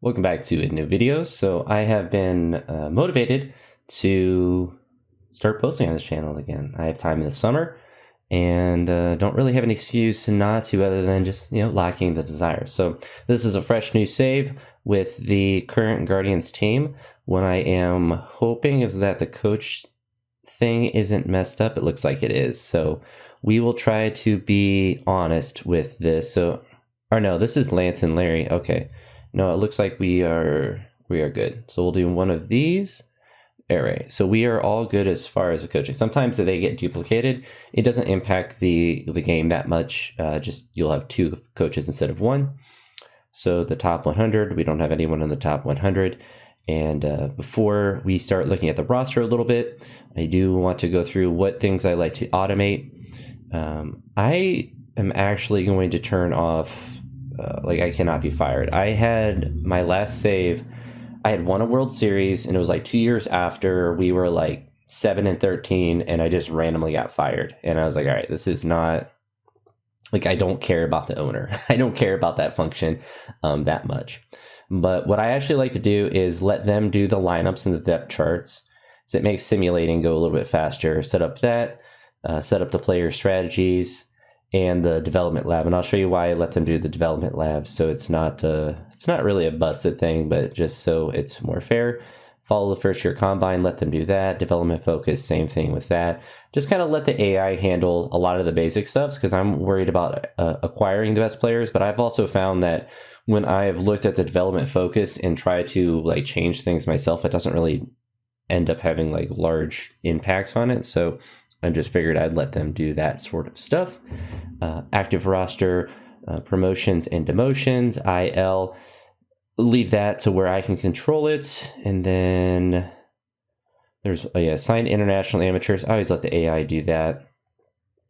Welcome back to a new video. So I have been motivated to start posting on this channel again. I have time in the summer and don't really have an excuse not to other than just, lacking the desire. So this is a fresh new save with the current Guardians team. What I am hoping is that the coach thing isn't messed up. It looks like it is. So we will try to be honest with this. Or no, this is Lance and Larry. Okay. No, it looks like we are good. So we'll do one of these. All right. So we are all good as far as the coaching. Sometimes if they get duplicated, it doesn't impact the game that much. Just you'll have two coaches instead of one. So the top 100, we don't have anyone in the top 100. And before we start looking at the roster a little bit, I do want to go through what things I like to automate. I am actually going to turn off. I cannot be fired. I had my last save. I had won a World Series, and it was like 2 years after we were like 7-13, and I just randomly got fired. And I was like, all right, this is not like, I don't care about the owner. I don't care about that function that much. But what I actually like to do is let them do the lineups and the depth charts. So it makes simulating go a little bit faster. Set up that, set up the player strategies and the development lab. And I'll show you why I let them do the development lab. So it's not really a busted thing, but just so it's more fair. Follow the first year combine, let them do that. Development focus, same thing with that. Just kind of let the AI handle a lot of the basic stuff because I'm worried about acquiring the best players. But I've also found that when I've looked at the development focus and try to change things myself, it doesn't really end up having large impacts on it. So I just figured I'd let them do that sort of stuff. Active roster, promotions and demotions, IL, leave that to where I can control it. And then there's assigned international amateurs. I always let the AI do that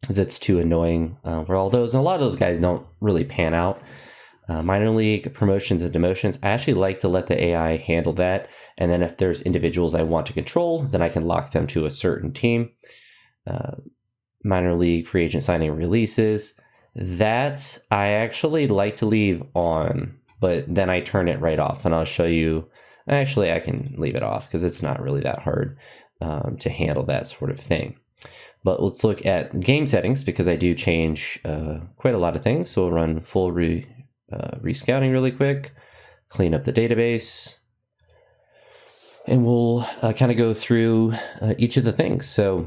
because it's too annoying for all those. And a lot of those guys don't really pan out. Minor league promotions and demotions, I actually like to let the AI handle that. And then if there's individuals I want to control, then I can lock them to a certain team. Minor league free agent signing releases, that I actually like to leave on, but then I turn it right off, and I'll show you. Actually, I can leave it off because it's not really that hard to handle that sort of thing. But let's look at game settings because I do change quite a lot of things. So we'll run full rescouting really quick, clean up the database, and we'll kind of go through each of the things. So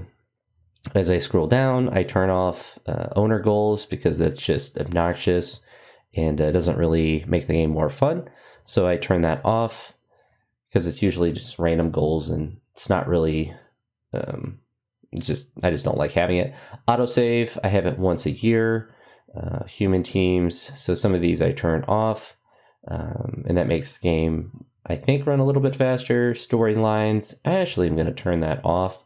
as I scroll down, I turn off owner goals because that's just obnoxious and doesn't really make the game more fun. So I turn that off because it's usually just random goals and it's not really, I just don't like having it. Autosave, I have it once a year. Human teams, so some of these I turn off and that makes the game, I think, run a little bit faster. Storylines, I actually am going to turn that off.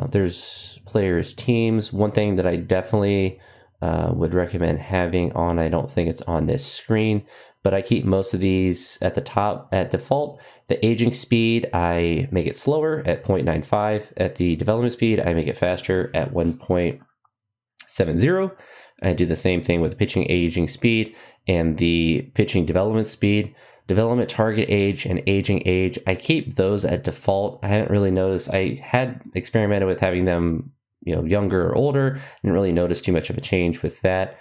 There's players' teams. One thing that I definitely would recommend having on, I don't think it's on this screen, but I keep most of these at the top at default. The aging speed, I make it slower at 0.95. At the development speed, I make it faster at 1.70. I do the same thing with the pitching aging speed and the pitching development speed. Development target age and aging age, I keep those at default. I haven't really noticed. I had experimented with having them, younger or older. Didn't really notice too much of a change with that.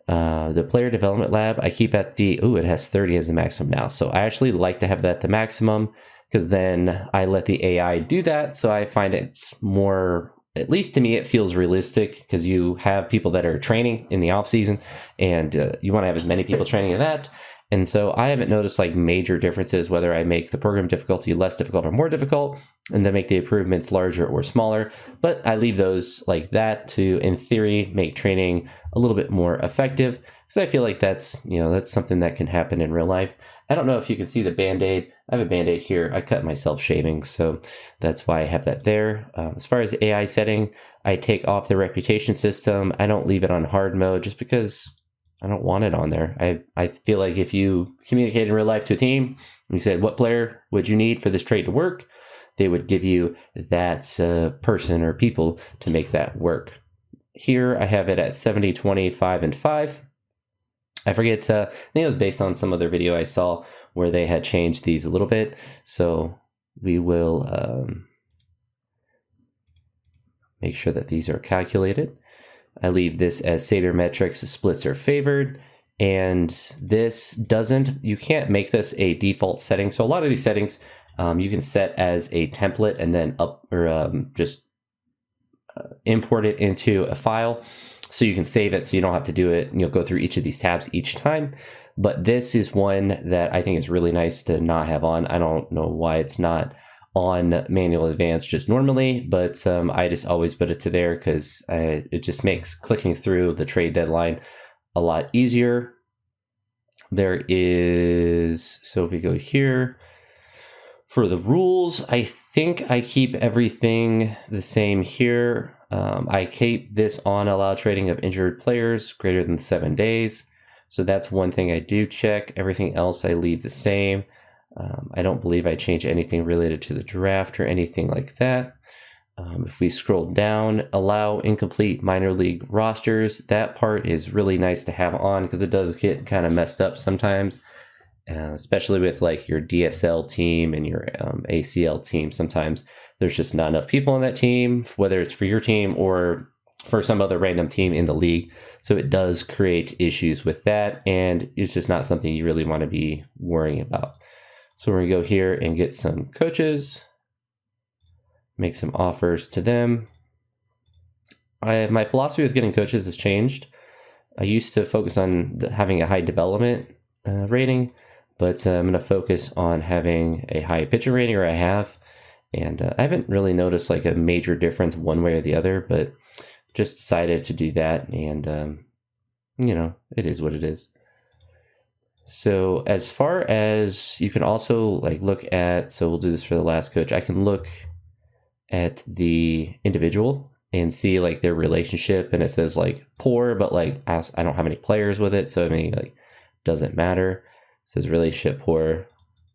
The player development lab, I keep at it has 30 as the maximum now. So I actually like to have that the maximum because then I let the AI do that. So I find it's more, at least to me, it feels realistic because you have people that are training in the off season and you want to have as many people training in that. And so I haven't noticed major differences, whether I make the program difficulty less difficult or more difficult, and then make the improvements larger or smaller. But I leave those like that to, in theory, make training a little bit more effective. Because I feel like that's something that can happen in real life. I don't know if you can see the Band-Aid. I have a Band-Aid here. I cut myself shaving, so that's why I have that there. As far as AI setting, I take off the reputation system. I don't leave it on hard mode just because I don't want it on there. I feel like if you communicate in real life to a team, and you said, what player would you need for this trade to work? They would give you that person or people to make that work. Here I have it at 70, 20, 5, and 5. I forget, I think it was based on some other video I saw where they had changed these a little bit. So we will make sure that these are calculated. I leave this as sabermetrics, splits are favored. And this you can't make this a default setting. So a lot of these settings you can set as a template and then just import it into a file. So you can save it so you don't have to do it. And you'll go through each of these tabs each time. But this is one that I think is really nice to not have on. I don't know why it's not on manual advanced just normally, but I just always put it to there because it just makes clicking through the trade deadline a lot easier. So if we go here for the rules, I think I keep everything the same here. I keep this on allow trading of injured players greater than 7 days. So that's one thing I do check. Everything else I leave the same. I don't believe I change anything related to the draft or anything like that. If we scroll down, allow incomplete minor league rosters. That part is really nice to have on because it does get kind of messed up sometimes, especially with like your DSL team and your ACL team. Sometimes there's just not enough people on that team, whether it's for your team or for some other random team in the league. So it does create issues with that, and it's just not something you really want to be worrying about. So we're going to go here and get some coaches, make some offers to them. My philosophy with getting coaches has changed. I used to focus on having a high development rating, but I'm going to focus on having a high pitcher rating, or I have. And I haven't really noticed like a major difference one way or the other, but just decided to do that. And, it is what it is. So as far as you can also like look at, so we'll do this for the last coach. I can look at the individual and see like their relationship, and it says like poor, but like I don't have any players with it. So I mean, like, doesn't matter. It says relationship poor.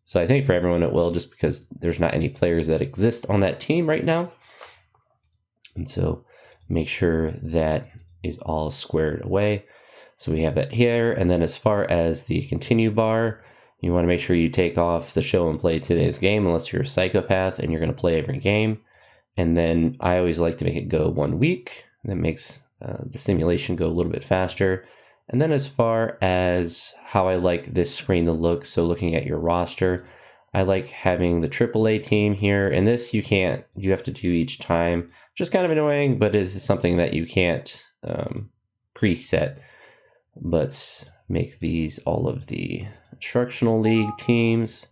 So I think for everyone it will, just because there's not any players that exist on that team right now. And so make sure that is all squared away. So we have that here. And then as far as the continue bar, you want to make sure you take off the show and play today's game, unless you're a psychopath and you're going to play every game. And then I always like to make it go 1 week. That makes the simulation go a little bit faster. And then as far as how I like this screen to look, so looking at your roster, I like having the AAA team here. And this you have to do each time. Just kind of annoying, but is something that you can't preset. But make these all of the instructional league teams.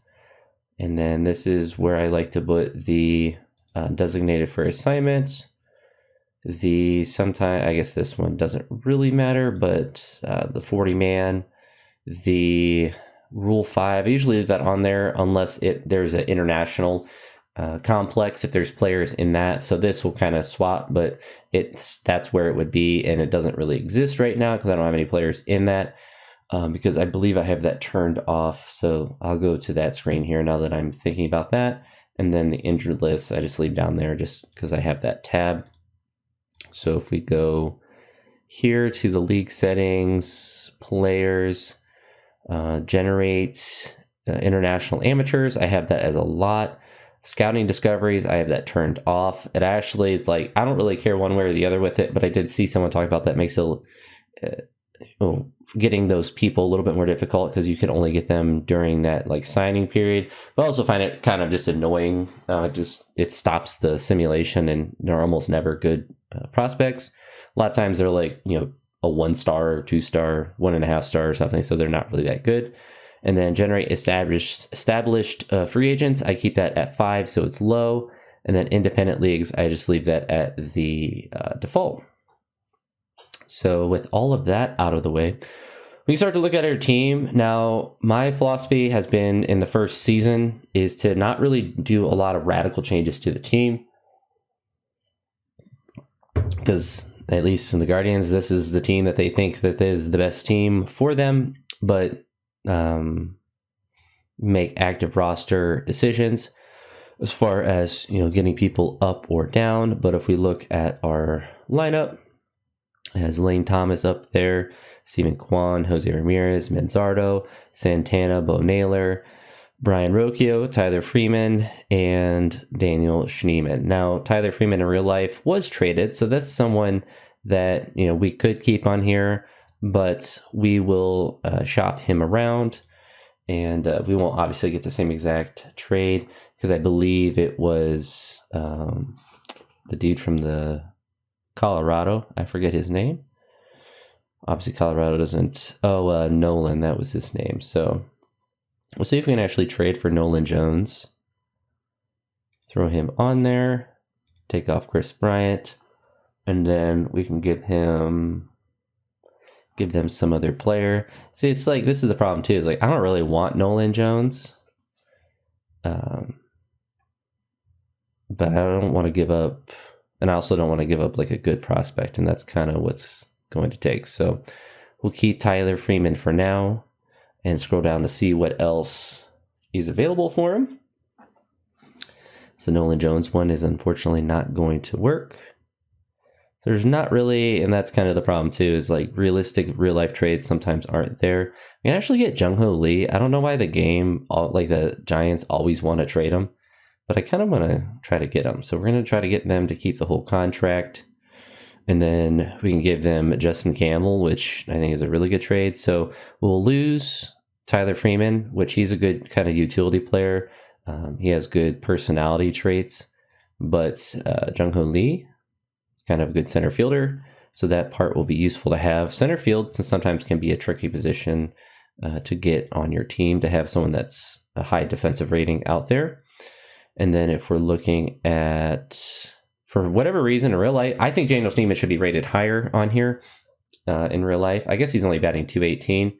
And then this is where I like to put the designated for assignments. I guess this one doesn't really matter, but the 40-man, the Rule 5, I usually leave that on there unless there's an international complex, if there's players in that. So this will kind of swap, but that's where it would be, and it doesn't really exist right now because I don't have any players in that, because I believe I have that turned off. So I'll go to that screen here now that I'm thinking about that. And then the injured list, I just leave down there just because I have that tab. So if we go here to the league settings, players, generate international amateurs, I have that as a lot. Scouting discoveries, I have that turned off. It's like, I don't really care one way or the other with it, but I did see someone talk about that makes it getting those people a little bit more difficult because you can only get them during that like signing period. But I also find it kind of just annoying. It stops the simulation, and they're almost never good prospects. A lot of times they're like, a 1-star or 2-star, 1.5 star or something. So they're not really that good. And then generate established free agents. I keep that at 5, so it's low. And then independent leagues, I just leave that at the default. So with all of that out of the way, we can start to look at our team. Now, my philosophy has been in the first season is to not really do a lot of radical changes to the team. Because at least in the Guardians, this is the team that they think that is the best team for them. But make active roster decisions as far as getting people up or down. But if we look at our lineup, Has Lane Thomas up there, Stephen Kwan, Jose Ramirez, Manzardo, Santana, Bo Naylor, Brian Rocchio, Tyler Freeman, and Daniel Schneemann. Now, Tyler Freeman in real life was traded, so that's someone that we could keep on here, but we will shop him around, and we won't obviously get the same exact trade because I believe it was the dude from the Colorado. I forget his name. Obviously, Colorado doesn't. Oh, Nolan, that was his name. So we'll see if we can actually trade for Nolan Jones. Throw him on there. Take off Chris Bryant. And then we can give them some other player. See, it's like, this is the problem too. It's like, I don't really want Nolan Jones. But I don't want to give up, and I also don't want to give up like a good prospect, and that's kind of what's going to take. So we'll keep Tyler Freeman for now and scroll down to see what else is available for him. So Nolan Jones one is unfortunately not going to work. There's not really, and that's kind of the problem too, is like realistic real life trades sometimes aren't there. We can actually get Jung Ho Lee. I don't know why the Giants always want to trade him, but I kind of want to try to get him. So we're going to try to get them to keep the whole contract. And then we can give them Justin Campbell, which I think is a really good trade. So we'll lose Tyler Freeman, which he's a good kind of utility player. He has good personality traits, but Jung Ho Lee is kind of a good center fielder. So that part will be useful to have. Center field sometimes can be a tricky position to get on your team, to have someone that's a high defensive rating out there. And then if we're looking at, for whatever reason in real life, I think Daniel Schneemann should be rated higher on here in real life. I guess he's only batting 218.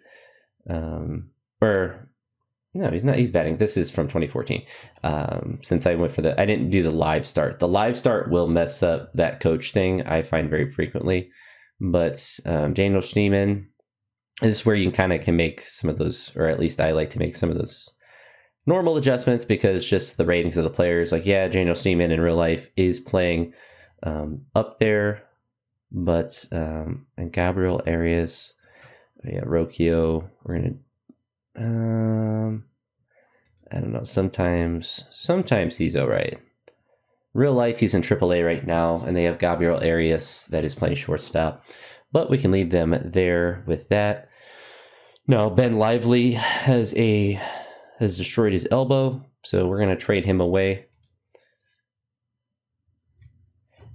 Or no, he's not. He's batting. This is from 2014. Since I went I didn't do the live start. The live start will mess up that coach thing, I find very frequently. But Daniel Schneemann, this is where you kind of can make some of those, or at least I like to make some of those normal adjustments, because just the ratings of the players, like, yeah, Daniel Schneemann in real life is playing up there, but and Gabriel Arias, Rocchio, we're gonna I don't know, sometimes he's all right. Real life, he's in AAA right now, and they have Gabriel Arias that is playing shortstop, but we can leave them there with that. Now, Ben Lively has destroyed his elbow, so we're going to trade him away.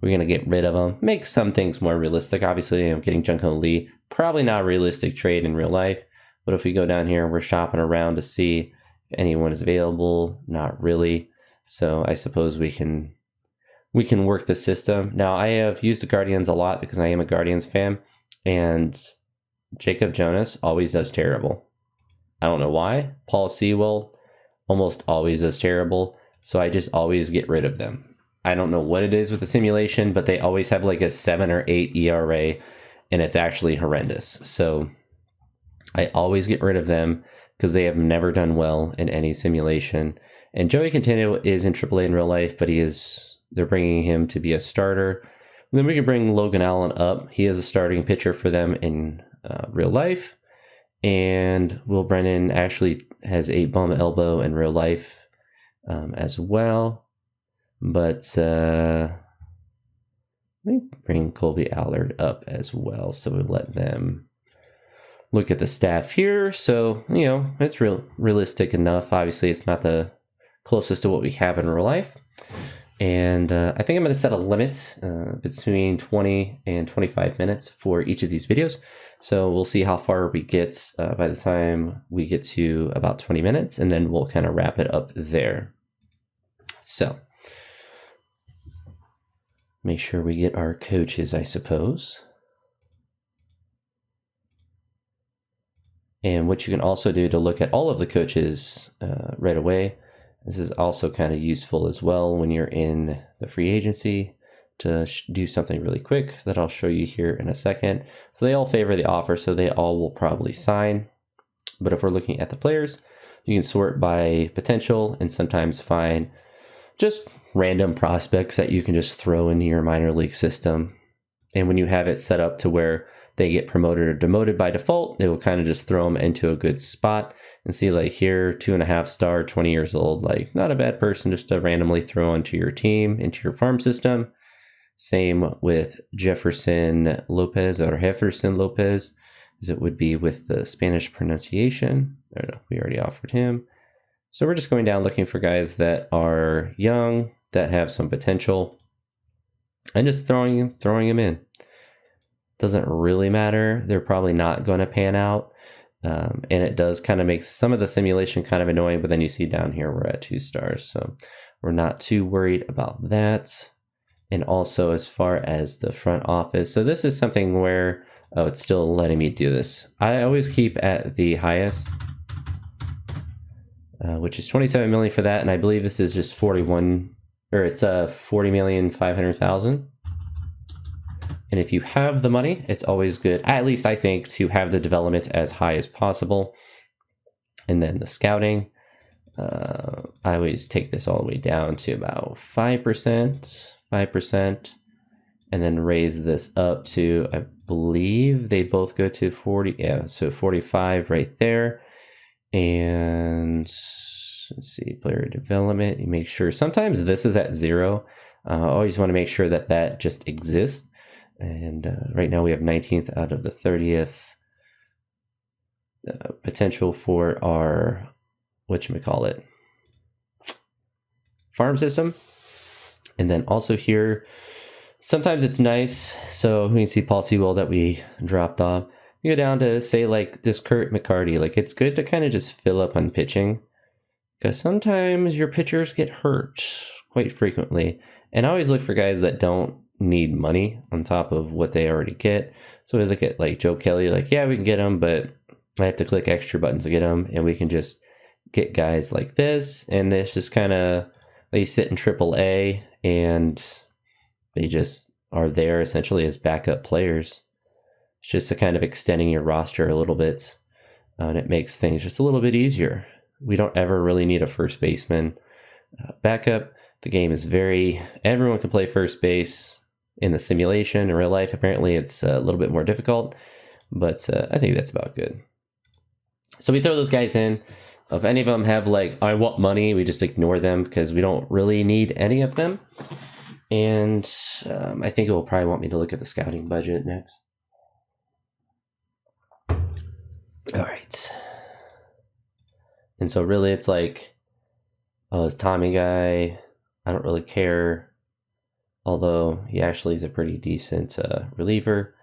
We're going to get rid of him, make some things more realistic. Obviously, getting Jung Ho Lee, probably not a realistic trade in real life, but if we go down here and we're shopping around to see if anyone is available, not really. So I suppose we can work the system. Now, I have used the Guardians a lot because I am a Guardians fan, and Jacob Jonas always does terrible. I don't know why. Paul Sewell almost always does terrible, so I just always get rid of them. I don't know what it is with the simulation, but they always have like a 7 or 8 ERA, and it's actually horrendous. So I always get rid of them because they have never done well in any simulation. And Joey Quintana is in AAA in real life, but they're bringing him to be a starter. And then we can bring Logan Allen up. He is a starting pitcher for them in real life. And Will Brennan actually has a bum elbow in real life as well. But let me bring Colby Allard up as well, so we'll let them look at the staff here. So, it's realistic enough. Obviously, it's not the closest to what we have in real life. And I think I'm going to set a limit between 20 and 25 minutes for each of these videos. So we'll see how far we get by the time we get to about 20 minutes, and then we'll kind of wrap it up there. So make sure we get our coaches, I suppose. And what you can also do to look at all of the coaches right away, this is also kind of useful as well when you're in the free agency, to do something really quick that I'll show you here in a second. So they all favor the offer, so they all will probably sign. But if we're looking at the players, you can sort by potential and sometimes find just random prospects that you can just throw into your minor league system And when you have it set up to where they get promoted or demoted by default, it will kind of just throw them into a good spot. And see, like here, 2.5 star, 20 years old, like not a bad person just to randomly throw onto your team, into your farm system. Same with Jefferson Lopez, or Jefferson Lopez, as it would be with the Spanish pronunciation. No, we already offered him. So we're just going down looking for guys that are young, that have some potential, and just throwing them in. Doesn't really matter. They're probably not going to pan out. And it does kind of make some of the simulation kind of annoying, but then you see down here we're at 2 stars. So we're not too worried about that. And also as far as the front office, so this is something where, oh, it's still letting me do this. I always keep at the highest, which is 27 million for that. And I believe this is just 41, or it's 40,500,000. And if you have the money, it's always good, at least I think, to have the development as high as possible. And then the scouting, I always take this all the way down to about 5%, and then raise this up to, I believe they both go to 40, yeah, so 45 right there. And let's see, player development, you make sure, sometimes this is at 0. Always want to make sure that that just exists. And right now we have 19th out of the 30th potential for our, whatchamacallit, farm system. And then also here, sometimes it's nice. So we can see Paul Sewell that we dropped off. You go down to say like this Kurt McCarty, like it's good to kind of just fill up on pitching, because sometimes your pitchers get hurt quite frequently. And I always look for guys that don't need money on top of what they already get. So we look at like Joe Kelly, like, yeah, we can get him, but I have to click extra buttons to get him. And we can just get guys like this. And this just kind of, they sit in AAA and they just are there essentially as backup players. It's just a kind of extending your roster a little bit. And it makes things just a little bit easier. We don't ever really need a first baseman backup. The game is everyone can play first base. In the simulation, in real life, apparently it's a little bit more difficult, but I think that's about good. So we throw those guys in. If any of them have like, I want money, we just ignore them because we don't really need any of them. And I think it will probably want me to look at the scouting budget next. All right. And so really it's like, oh, this Tommy guy, I don't really care. Although he actually is a pretty decent reliever.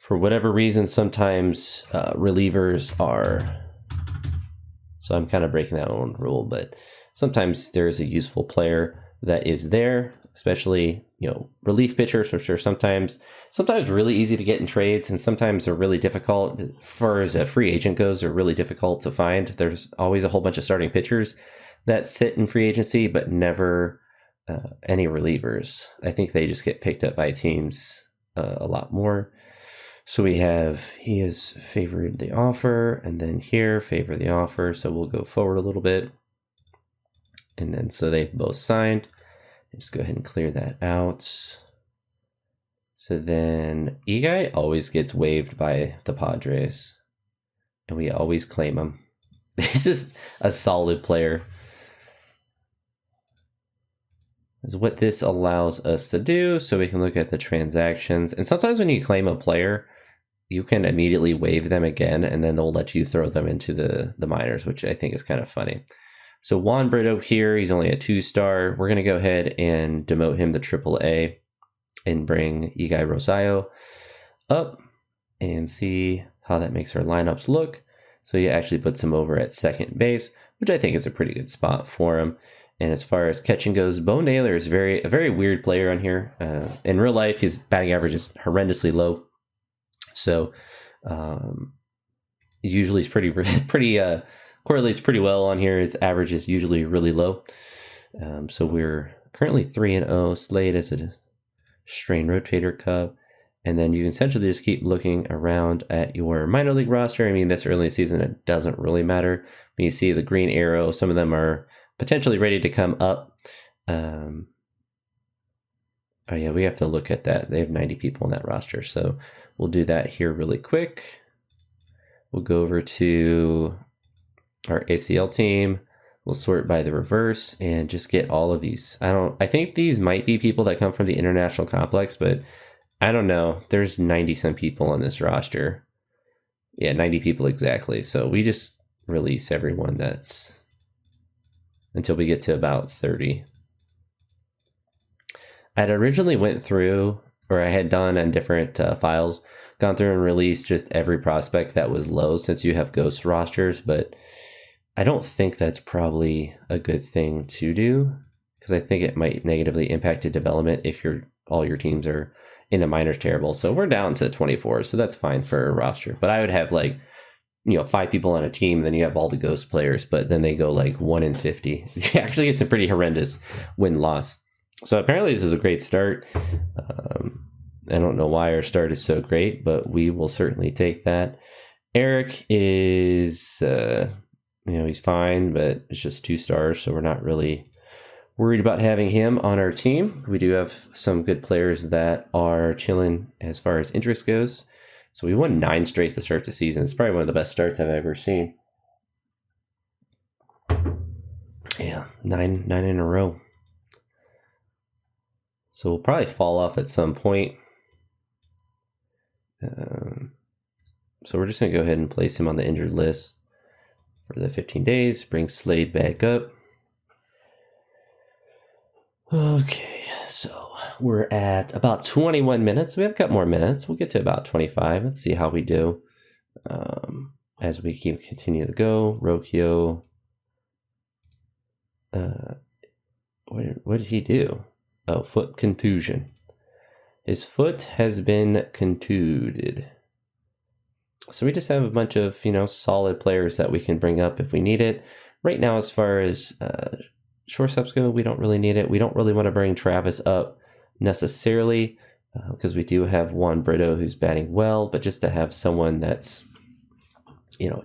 For whatever reason, sometimes relievers are, so I'm kind of breaking that own rule, but sometimes there's a useful player that is there, especially, you know, relief pitchers, which are sometimes really easy to get in trades, and sometimes they're really difficult. As far as a free agent goes, they're really difficult to find. There's always a whole bunch of starting pitchers that sit in free agency, but never any relievers. I think they just get picked up by teams a lot more. So we have, he has favored the offer, and then here, favor the offer. So we'll go forward a little bit. And then, so they've both signed. Just go ahead and clear that out. So then Igai always gets waived by the Padres, and we always claim him. This is a solid player. Is what this allows us to do, so we can look at the transactions. And sometimes when you claim a player, you can immediately waive them again, and then they'll let you throw them into the minors, which I think is kind of funny. So Juan Brito here, he's only a 2-star. We're going to go ahead and demote him to AAA and bring Igai Rosario up and see how that makes our lineups look. So he actually puts him over at second base, which I think is a pretty good spot for him. And as far as catching goes, Bo Naylor is a very weird player on here. In real life, his batting average is horrendously low. So usually he's pretty correlates pretty well on here. His average is usually really low. So we're currently 3-0. Slade as a strain rotator cuff. And then you can essentially just keep looking around at your minor league roster. I mean, this early in the season, it doesn't really matter. When you see the green arrow, some of them are potentially ready to come up. Oh yeah, we have to look at that. They have 90 people on that roster. So we'll do that here really quick. We'll go over to our ACL team. We'll sort by the reverse and just get all of these. I think these might be people that come from the international complex, but I don't know. There's 90 some people on this roster. Yeah, 90 people exactly. So we just release everyone that's until we get to about 30. I'd originally went through, or I had done on different files, gone through and released just every prospect that was low since you have ghost rosters, but I don't think that's probably a good thing to do because I think it might negatively impact the development if all your teams are in a minors terrible. So we're down to 24, so that's fine for a roster. But I would have 5 people on a team, then you have all the ghost players, but then they go 1-50. Actually, it's a pretty horrendous win-loss. So apparently this is a great start. I don't know why our start is so great, but we will certainly take that. Eric is, he's fine, but it's just 2 stars, so we're not really worried about having him on our team. We do have some good players that are chilling as far as interest goes. So we won 9 straight to start the season. It's probably one of the best starts I've ever seen. Yeah, 9 in a row. So we'll probably fall off at some point. So we're just going to go ahead and place him on the injured list for the 15 days. Bring Slade back up. Okay, so we're at about 21 minutes. We have a couple more minutes. We'll get to about 25. Let's see how we do as we continue to go. Rokio. What did he do? Oh, foot contusion. His foot has been contused. So we just have a bunch of, solid players that we can bring up if we need it. Right now, as far as shortstops go, we don't really need it. We don't really want to bring Travis up necessarily because we do have Juan Brito who's batting well, but just to have someone that's,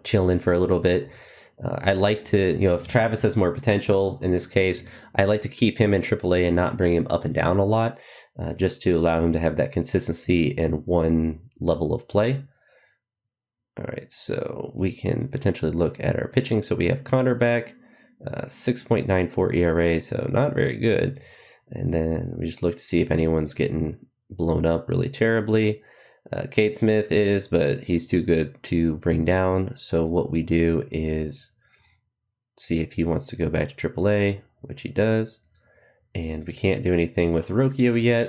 chilling for a little bit. I like to, if Travis has more potential in this case, I like to keep him in AAA and not bring him up and down a lot, just to allow him to have that consistency in one level of play. All right, so we can potentially look at our pitching. So we have Connor back, 6.94 ERA, so not very good. And then we just look to see if anyone's getting blown up really terribly. Kate Smith is, but he's too good to bring down. So what we do is see if he wants to go back to AAA, which he does. And we can't do anything with Rokio yet.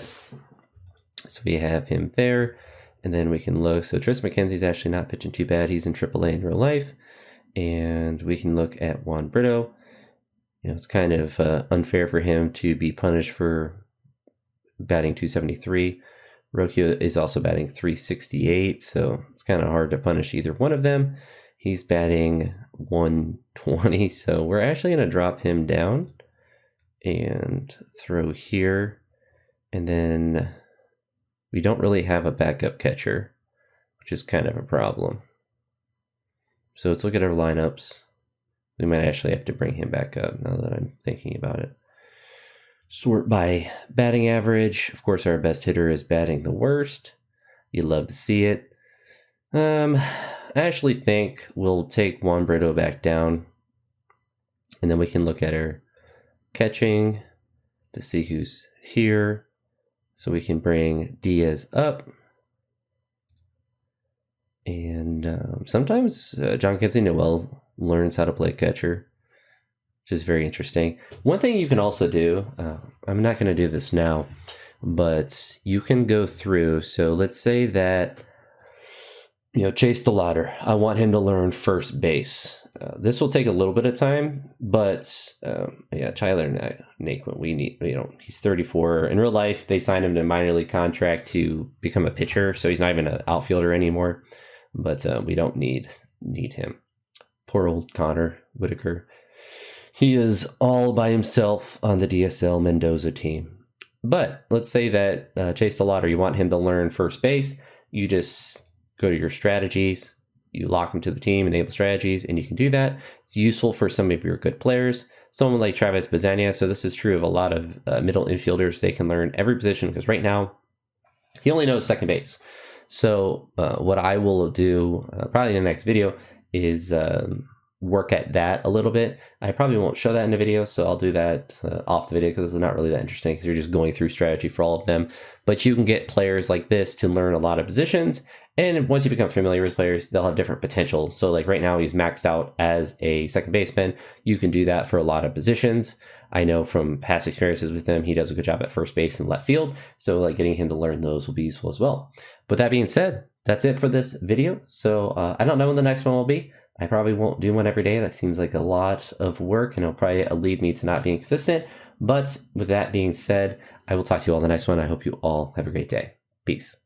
So we have him there. And then we can look. So Tristan McKenzie's actually not pitching too bad. He's in AAA in real life. And we can look at Juan Brito. It's kind of unfair for him to be punished for batting 273. Rokio is also batting 368, so it's kind of hard to punish either one of them. He's batting 120, so we're actually going to drop him down and throw here. And then we don't really have a backup catcher, which is kind of a problem. So let's look at our lineups. We might actually have to bring him back up now that I'm thinking about it. Sort by batting average. Of course, our best hitter is batting the worst. You love to see it. I actually think we'll take Juan Brito back down. And then we can look at our catching to see who's here. So we can bring Diaz up. And sometimes John Quincy Noel learns how to play catcher, which is very interesting. One thing you can also do, I'm not going to do this now, but you can go through. So let's say that, Chase DeLauder, I want him to learn first base. This will take a little bit of time, but Tyler Naquin, we need, he's 34. In real life, they signed him to a minor league contract to become a pitcher, so he's not even an outfielder anymore, but we don't need him. Poor old Connor Whitaker. He is all by himself on the DSL Mendoza team. But let's say that Chase DeLauder, you want him to learn first base. You just go to your strategies. You lock him to the team, enable strategies, and you can do that. It's useful for some of your good players. someone like Travis Bazania. So this is true of a lot of middle infielders. They can learn every position because right now he only knows second base. So what I will do probably in the next video is work at that a little bit. I probably won't show that in the video, so I'll do that off the video because it's not really that interesting because you're just going through strategy for all of them. But you can get players like this to learn a lot of positions, and once you become familiar with players, they'll have different potential. So like right now he's maxed out as a second baseman. You can do that for a lot of positions. I know from past experiences with him, he does a good job at first base and left field. So like getting him to learn those will be useful as well. But that being said, that's it for this video. So I don't know when the next one will be. I probably won't do one every day. That seems like a lot of work and it'll probably lead me to not being consistent. But with that being said, I will talk to you all in the next one. I hope you all have a great day. Peace.